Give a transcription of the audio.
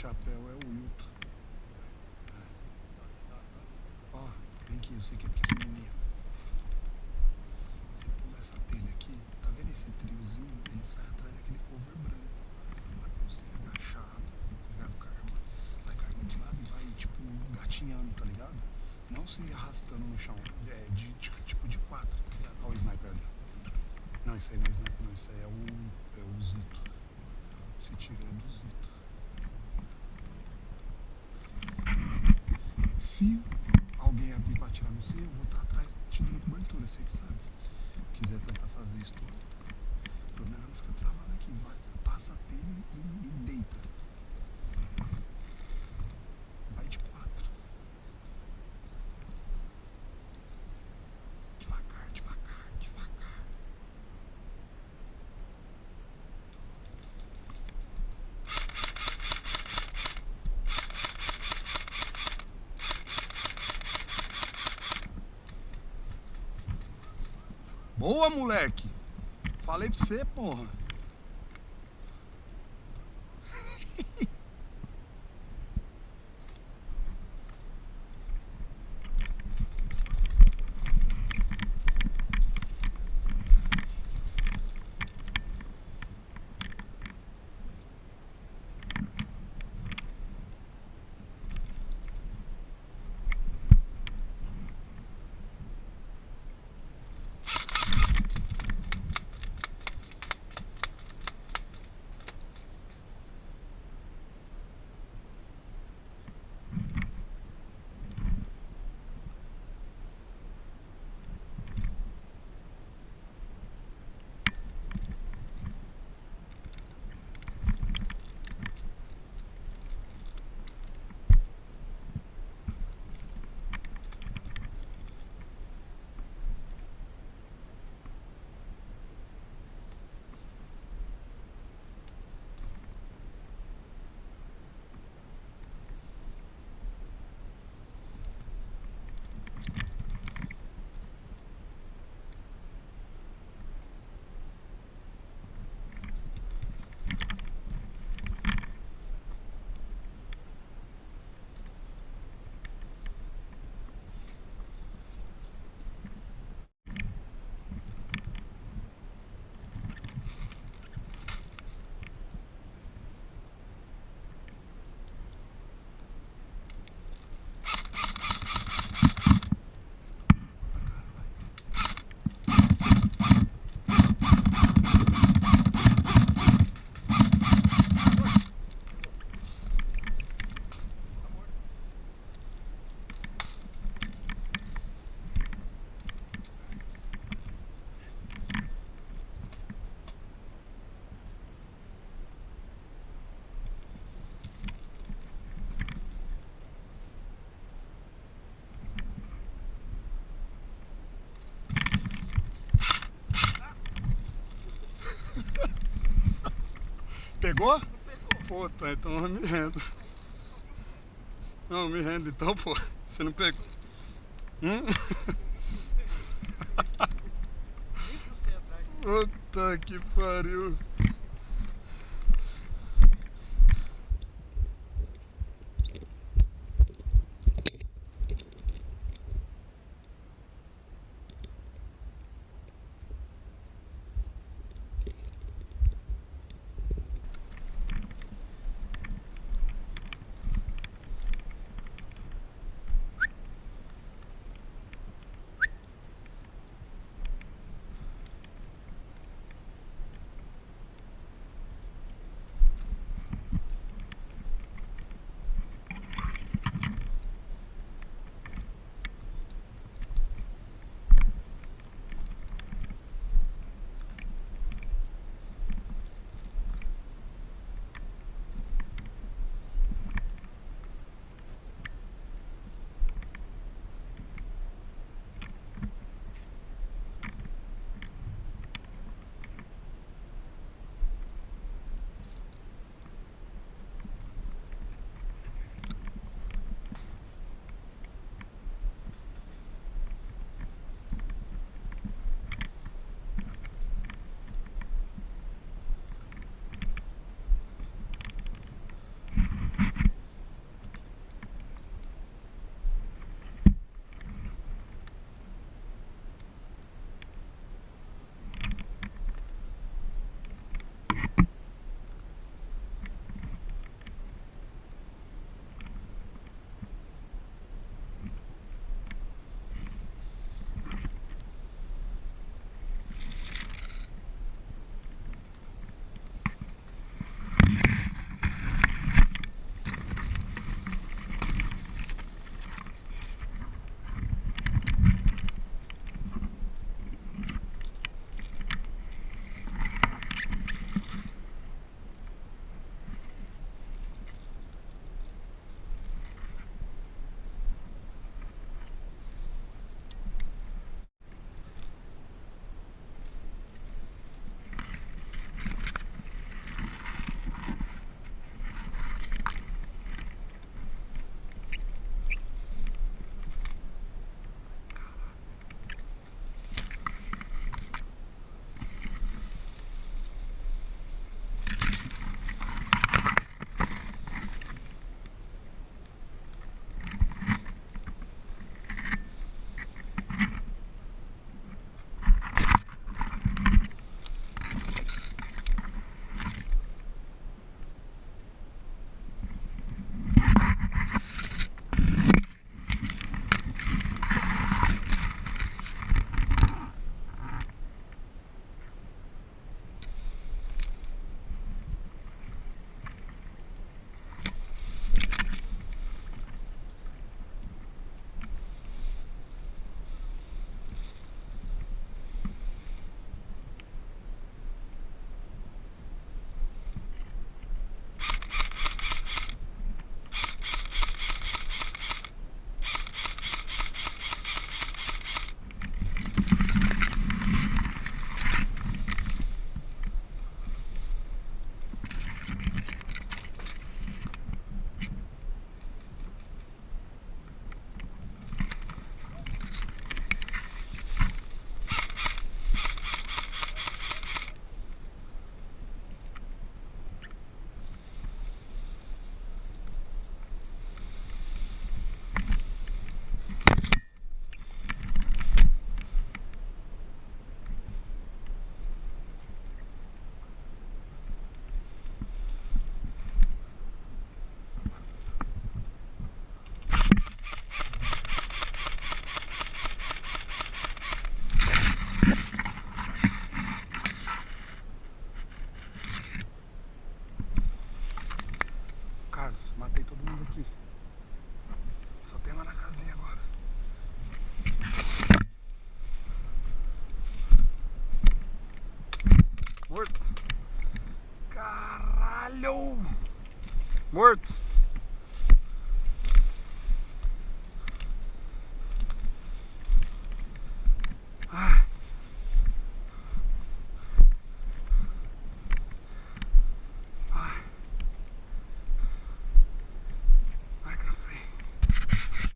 chapéu é o Wilton. Ó, vem aqui, eu sei que é pequenininho. Você pula essa telha aqui, tá vendo esse triozinho? Ele sai atrás daquele cover branco. Dá pra você agachado, ligado com a arma. Vai com a arma de lado e vai, tipo, gatinhando, tá ligado? Não se arrastando no chão, tipo de quatro, tá ligado? Olha o sniper ali. Não, isso aí não é sniper não, isso aí é o Zito. Esse tiro é do Zito. Se alguém abrir pra atirar no você, eu vou estar atrás te dando cobertura, você que sabe. Quiser tentar fazer isso tudo, o problema não fica travado aqui, vai, passa a telha e deita. Vai de quatro. Devagar, devagar, devagar. Boa, moleque! Falei pra você, porra! Pegou? Não pegou. Pô, tá, então eu me rendo. Não, me rendo então, pô. Você não pegou. Puta que pariu. Morto. Caralho! Morto.